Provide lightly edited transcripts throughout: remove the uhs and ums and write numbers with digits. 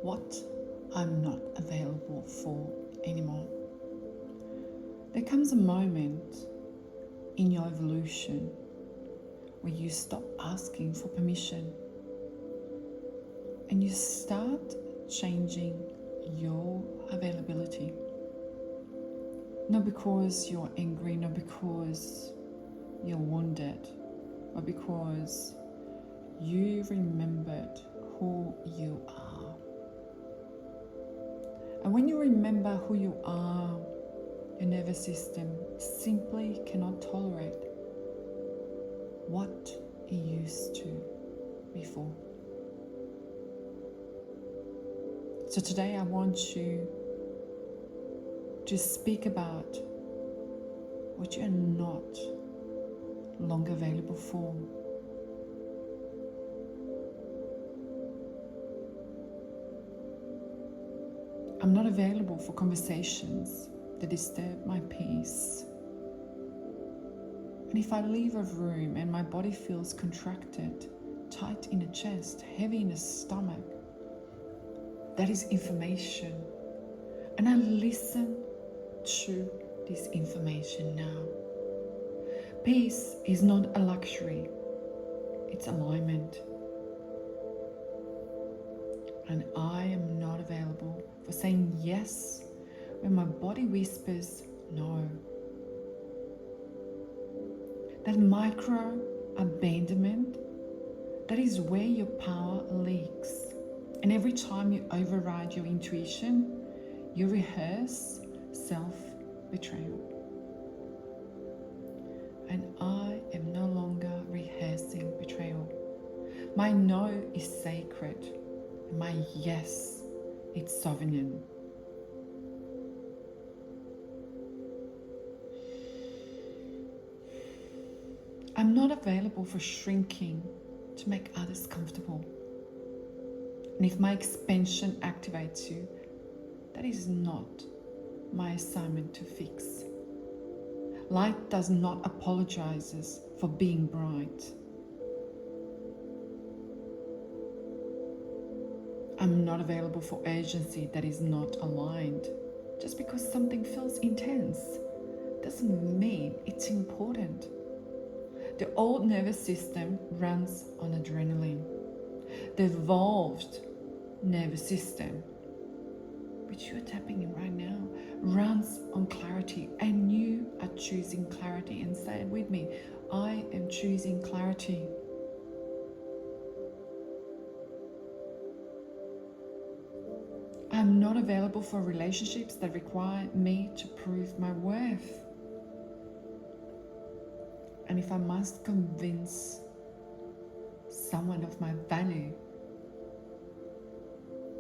what I'm not available for anymore. There comes a moment in your evolution where you stop asking for permission and you start changing your availability. Not because you're angry, not because you're wounded, but because you remembered who you are. And when you remember who you are, your nervous system simply cannot tolerate what it used to before. So today I want you to speak about what you're not longer available for. I'm not available for conversations that disturb my peace. And if I leave a room and my body feels contracted, tight in the chest, heavy in the stomach, that is information. And I listen to this information now. Peace is not a luxury, it's alignment. And I am not available for saying yes when my body whispers no. That micro abandonment, that is where your power leaks. And every time you override your intuition, you rehearse self-betrayal. And I am no longer rehearsing betrayal. My no is sacred. And my yes, it's sovereign. I'm not available for shrinking to make others comfortable. And if my expansion activates you, that is not my assignment to fix. Light does not apologize for being bright. I'm not available for urgency that is not aligned. Just because something feels intense doesn't mean it's important. The old nervous system runs on adrenaline. The evolved nervous system, which you're tapping in right now, runs on clarity, and you are choosing clarity. And say it with me, I am choosing clarity. I'm not available for relationships that require me to prove my worth. And if I must convince someone of my value,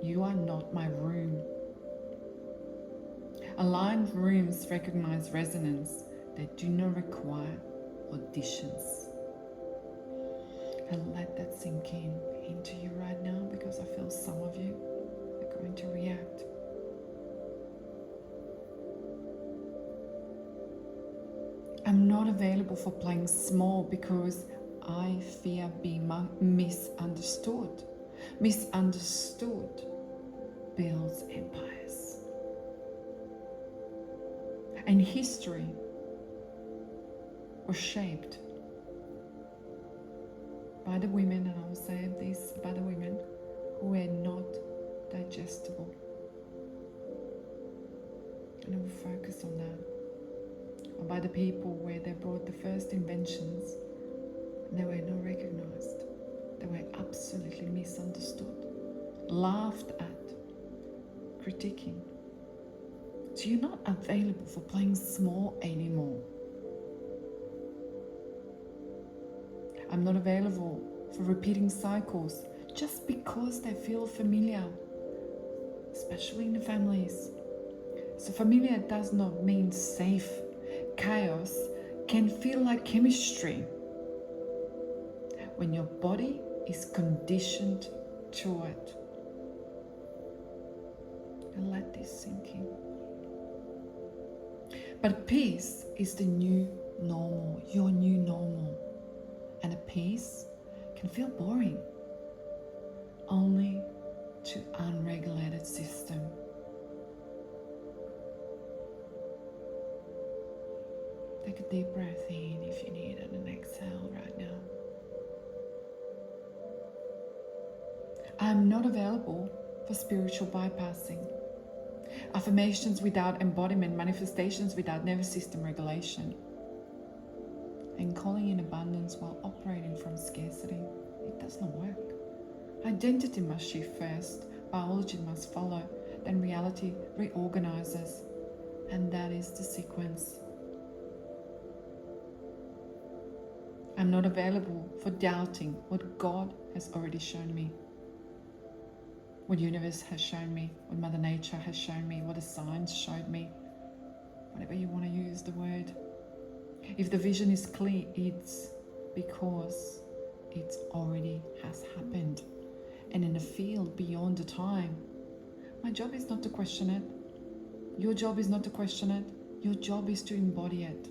you are not my room. Aligned rooms recognize resonance. They do not require auditions. And let that sink into you right now, because I feel some of you are going to react. I'm not available for playing small because I fear being misunderstood. Misunderstood builds empires. And history was shaped by the women, and I will say this, by the women who were not digestible. And I will focus on that. Or by the people where they brought the first inventions, and they were not recognized. They were absolutely misunderstood, laughed at, critiquing. So you're not available for playing small anymore. I'm not available for repeating cycles just because they feel familiar, especially in the families. So familiar does not mean safe. Chaos can feel like chemistry when your body is conditioned to it. And let this sink in. But peace is the new normal, your new normal. And a peace can feel boring only to unregulated embodied system. Take a deep breath in if you need, and an exhale right now. I'm not available for spiritual bypassing. Affirmations without embodiment, manifestations without nervous system regulation, and calling in abundance while operating from scarcity. It does not work. Identity must shift first, biology must follow, then reality reorganizes, and that is the sequence. I'm not available for doubting what God has already shown me, what the universe has shown me, what Mother Nature has shown me, what the science showed me, whatever you want to use the word. If the vision is clear, it's because it already has happened. And in a field beyond the time, my job is not to question it. Your job is not to question it. Your job is to embody it.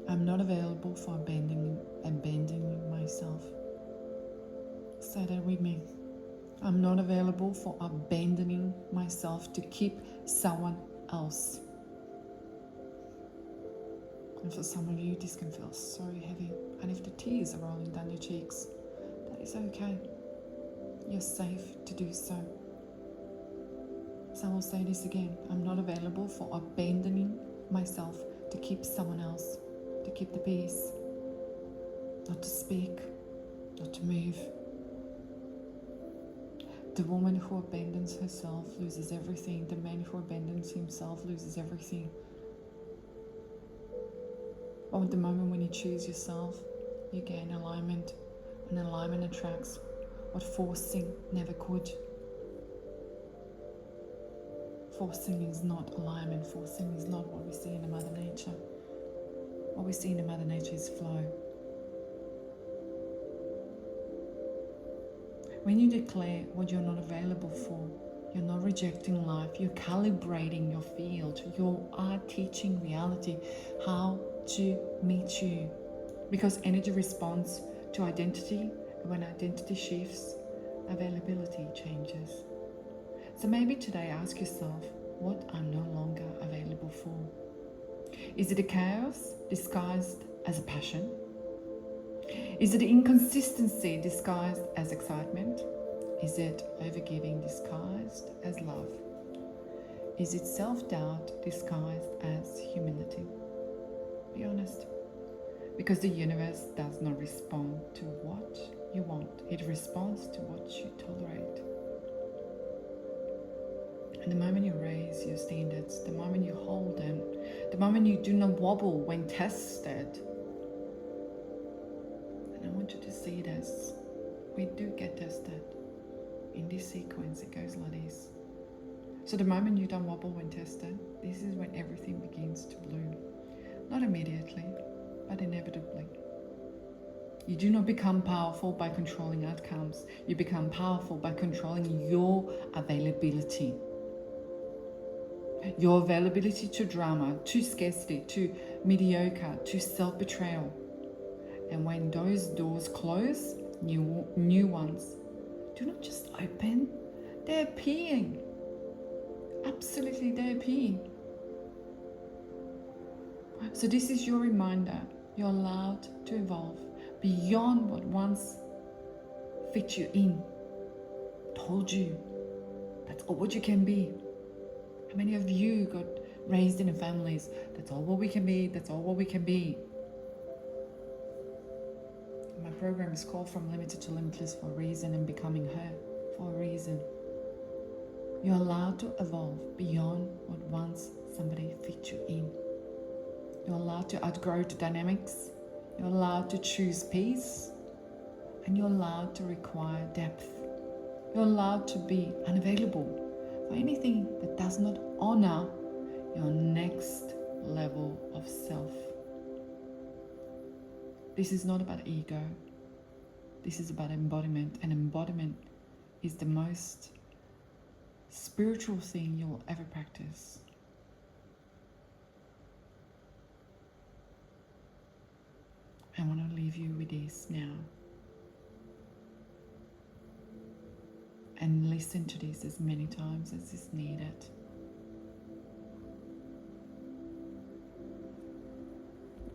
I'm not available for abandoning myself. Say that with me. I'm not available for abandoning myself to keep someone else. And for some of you, this can feel so heavy. And if the tears are rolling down your cheeks, that is okay. You're safe to do so. So I will say this again. I'm not available for abandoning myself to keep someone else, to keep the peace, not to speak, not to move. The woman who abandons herself loses everything. The man who abandons himself loses everything. But at the moment when you choose yourself, you gain alignment. And alignment attracts what forcing never could. Forcing is not alignment. Forcing is not what we see in the Mother Nature. What we see in the Mother Nature is flow. When you declare what you're not available for, you're not rejecting life, you're calibrating your field, you are teaching reality how to meet you. Because energy responds to identity, and when identity shifts, availability changes. So maybe today ask yourself what I'm no longer available for. Is it a chaos disguised as a passion? Is it inconsistency disguised as excitement? Is it overgiving disguised as love? Is it self-doubt disguised as humility? Be honest. Because the universe does not respond to what you want. It responds to what you tolerate. And the moment you raise your standards, the moment you hold them, the moment you do not wobble when tested, and I want you to see this, we do get tested. In this sequence, it goes like this. So the moment you don't wobble when tested, this is when everything begins to bloom. Not immediately, but inevitably. You do not become powerful by controlling outcomes. You become powerful by controlling your availability. Your availability to drama, to scarcity, to mediocre, to self-betrayal. And when those doors close, new ones do not just open, they're appearing. Absolutely, they're appearing. So this is your reminder. You're allowed to evolve beyond what once fit you in. Told you. That's all what you can be. How many of you got raised in families? That's all what we can be. That's all what we can be. My program is called From Limited to Limitless for a reason, and Becoming Her for a reason. You're allowed to evolve beyond what once somebody fit you in. You're allowed to outgrow the dynamics. You're allowed to choose peace. And you're allowed to require depth. You're allowed to be unavailable for anything that does not honor your next level of self. This is not about ego. This is about embodiment. And embodiment is the most spiritual thing you'll ever practice. I want to leave you with this now. and listen to this as many times as is needed.